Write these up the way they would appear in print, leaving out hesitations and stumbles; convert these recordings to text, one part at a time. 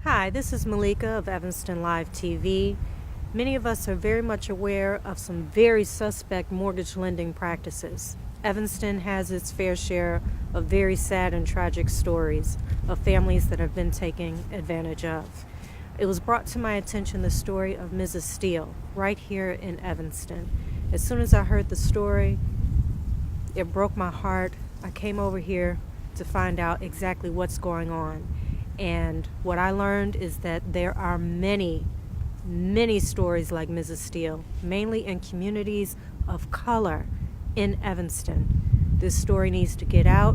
Hi, this is Malika of Evanston Live TV. Many of us are very much aware of some very suspect mortgage lending practices. Evanston has its fair share of very sad and tragic stories of families that have been taken advantage of. It was brought to my attention the story of Mrs. Steele right here in Evanston. As soon as I heard the story, it broke my heart. I came over here to find out exactly what's going on. And what I learned is that there are many stories like Mrs. Steele, mainly in communities of color in Evanston. This story needs to get out.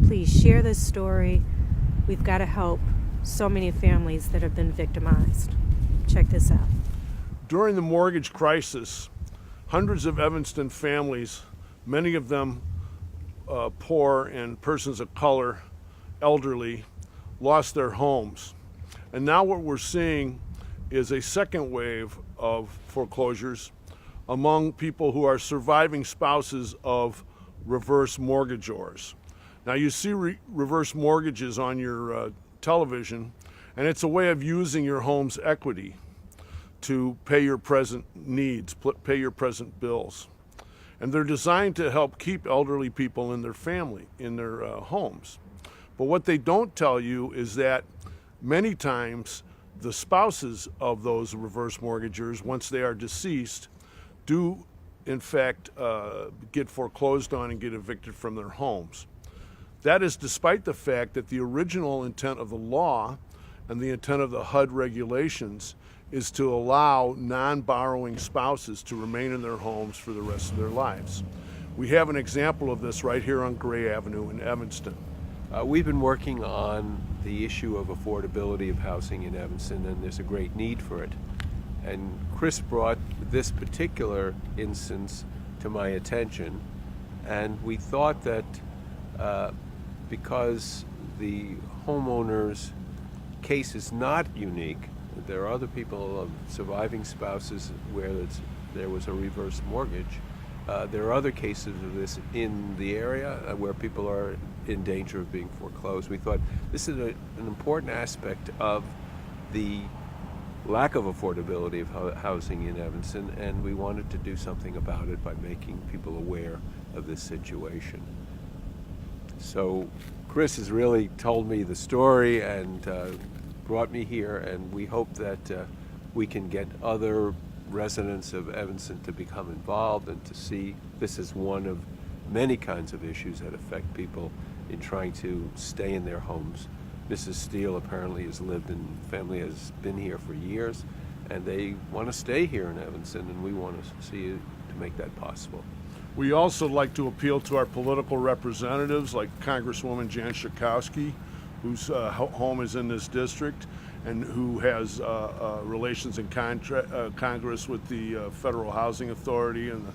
Please share this story. We've got to help so many families that have been victimized. Check this out. During the mortgage crisis, hundreds of Evanston families, many of them poor and persons of color, elderly, lost their homes. And now what we're seeing is a second wave of foreclosures among people who are surviving spouses of reverse mortgagors. Now you see reverse mortgages on your television, and it's a way of using your home's equity to pay your present needs, pay your present bills. And they're designed to help keep elderly people in their family, in their homes. But what they don't tell you is that many times the spouses of those reverse mortgagors, once they are deceased, do in fact get foreclosed on and get evicted from their homes. That is despite the fact that the original intent of the law and the intent of the HUD regulations is to allow non-borrowing spouses to remain in their homes for the rest of their lives. We have an example of this right here on Gray Avenue in Evanston. We've been working on the issue of affordability of housing in Evanston, and there's a great need for it. And Chris brought this particular instance to my attention, and we thought that because the homeowner's case is not unique, there are other people, surviving spouses, where there was a reverse mortgage. There are other cases of this in the area where people are in danger of being foreclosed. We thought this is an important aspect of the lack of affordability of housing in Evanston, and we wanted to do something about it by making people aware of this situation. So Chris has really told me the story and brought me here, and we hope that we can get other residents of Evanston to become involved and to see this as one of many kinds of issues that affect people in trying to stay in their homes. Mrs. Steele apparently has lived and family has been here for years, and they want to stay here in Evanston, and we want to see to make that possible. We also like to appeal to our political representatives like Congresswoman Jan Schakowsky, whose home is in this district and who has relations in Congress with the Federal Housing Authority and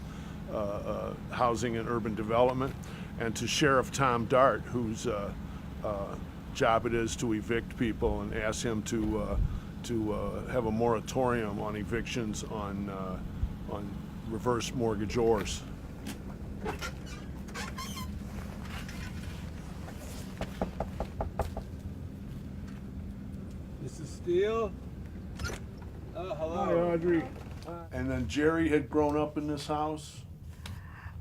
the Housing and Urban Development, and to Sheriff Tom Dart, whose job it is to evict people, and ask him to have a moratorium on evictions on reverse mortgagors. Mrs. Steele? Oh, hello. Hi, Audrey. And then Jerry had grown up in this house?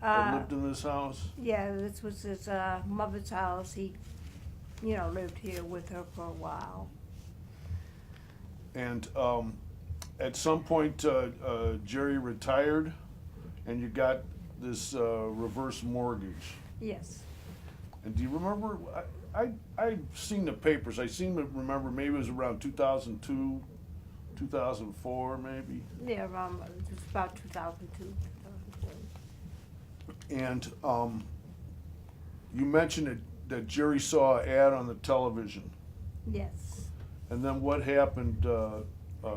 Lived in this house? Yeah, this was his mother's house. He, lived here with her for a while. And at some point, Jerry retired, and you got this reverse mortgage. Yes. And do you remember? I've seen the papers. I seem to remember maybe it was around 2002, 2004, maybe. Yeah, around it's about 2002, 2003. And you mentioned that Jerry saw an ad on the television. Yes. And then what happened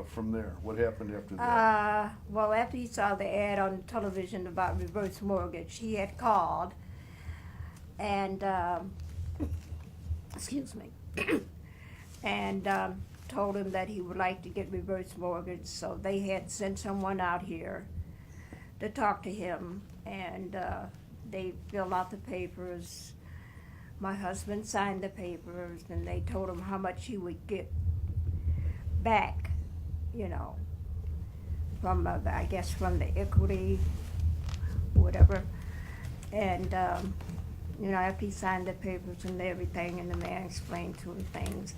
from there? What happened after that? Well, after he saw the ad on television about reverse mortgage, he had called and, excuse me, and told him that he would like to get reverse mortgage. So they had sent someone out here to talk to him, and they filled out the papers. My husband signed the papers, and they told him how much he would get back, from I guess from the equity, whatever. And after he signed the papers and everything, and the man explained to him things,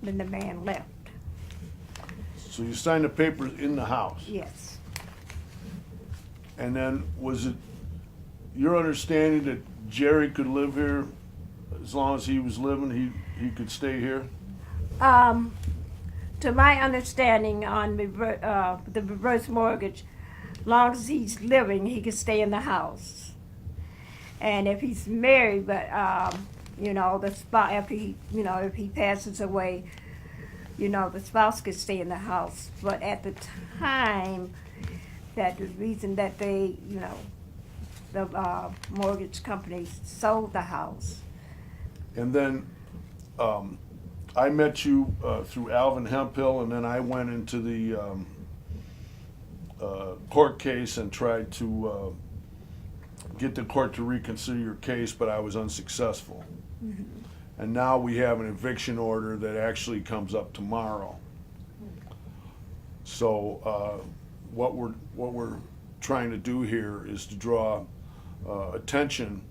then the man left. So you signed the papers in the house? Yes. And then was it your understanding that Jerry could live here as long as he was living, he could stay here? To my understanding on the reverse mortgage, long as he's living, he can stay in the house. And if he's married, but the spouse, after if he passes away, the spouse could stay in the house. But at the time, that the reason that they, the mortgage company sold the house. And then I met you through Alvin Hemphill, and then I went into the court case and tried to get the court to reconsider your case, but I was unsuccessful. Mm-hmm. And now we have an eviction order that actually comes up tomorrow. So what we're trying to do here is to draw attention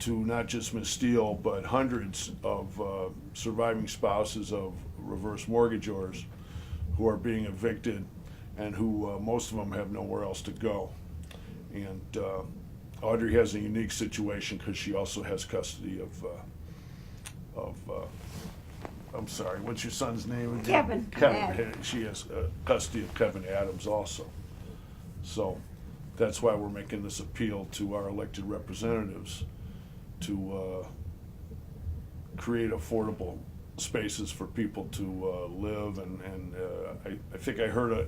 to not just Ms. Steele, but hundreds of surviving spouses of reverse mortgagors who are being evicted and who most of them have nowhere else to go. And Audrey has a unique situation because she also has custody of I'm sorry, what's your son's name again? Kevin. She has custody of Kevin Adams also. So that's why we're making this appeal to our elected representatives to create affordable spaces for people to live, and I think I heard a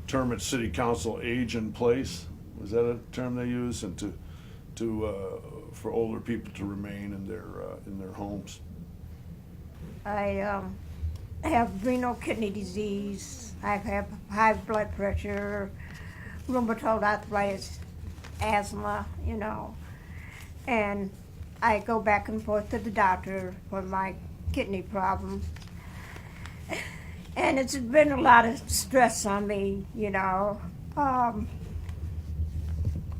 term at City Council, age in place. Was that a term they use? And to for older people to remain in their homes. I have renal kidney disease. I have high blood pressure, rheumatoid arthritis, asthma, and I go back and forth to the doctor for my kidney problem. And it's been a lot of stress on me,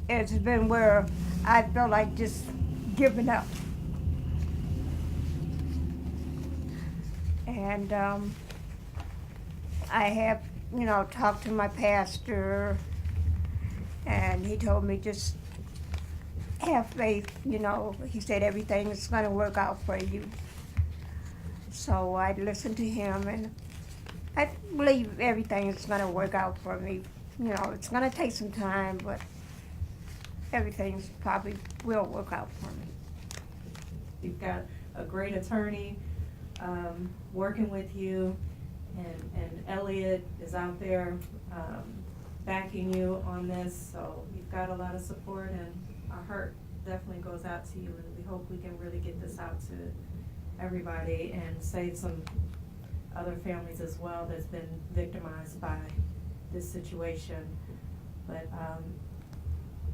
It's been where I feel like just giving up. And I have, talked to my pastor, and he told me just have faith, he said everything is going to work out for you. So I listened to him, and I believe everything is going to work out for me. It's going to take some time, but everything probably will work out for me. You've got a great attorney working with you, and Elliot is out there backing you on this, so you've got a lot of support, and our heart definitely goes out to you, and we hope we can really get this out to everybody and save some other families as well that's been victimized by this situation. But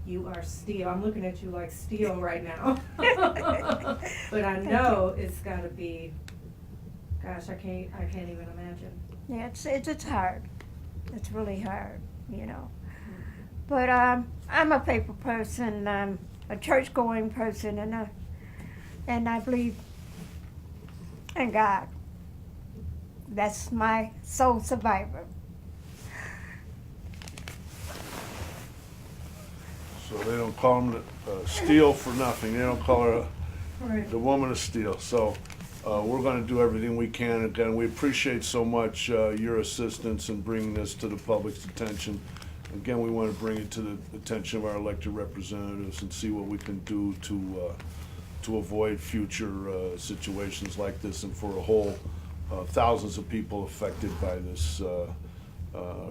you are Steele. I'm looking at you like Steele right now. But I know it's got to be, gosh, I can't even imagine. Yeah, it's hard. It's really hard, But I'm a faithful person. I'm a church-going person, and I believe in God. That's my sole survivor. So they don't call them Steele for nothing. They don't call her Right. the woman of steel. So we're going to do everything we can. Again, we appreciate so much your assistance in bringing this to the public's attention. Again, we want to bring it to the attention of our elected representatives and see what we can do to avoid future situations like this, and for a whole thousands of people affected by this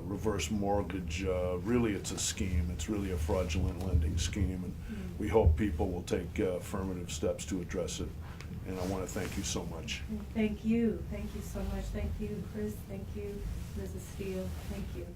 reverse mortgage. Really, it's a scheme. It's really a fraudulent lending scheme, and we hope people will take affirmative steps to address it. And I want to thank you so much. Thank you. Thank you so much. Thank you, Chris. Thank you, Mrs. Steele. Thank you.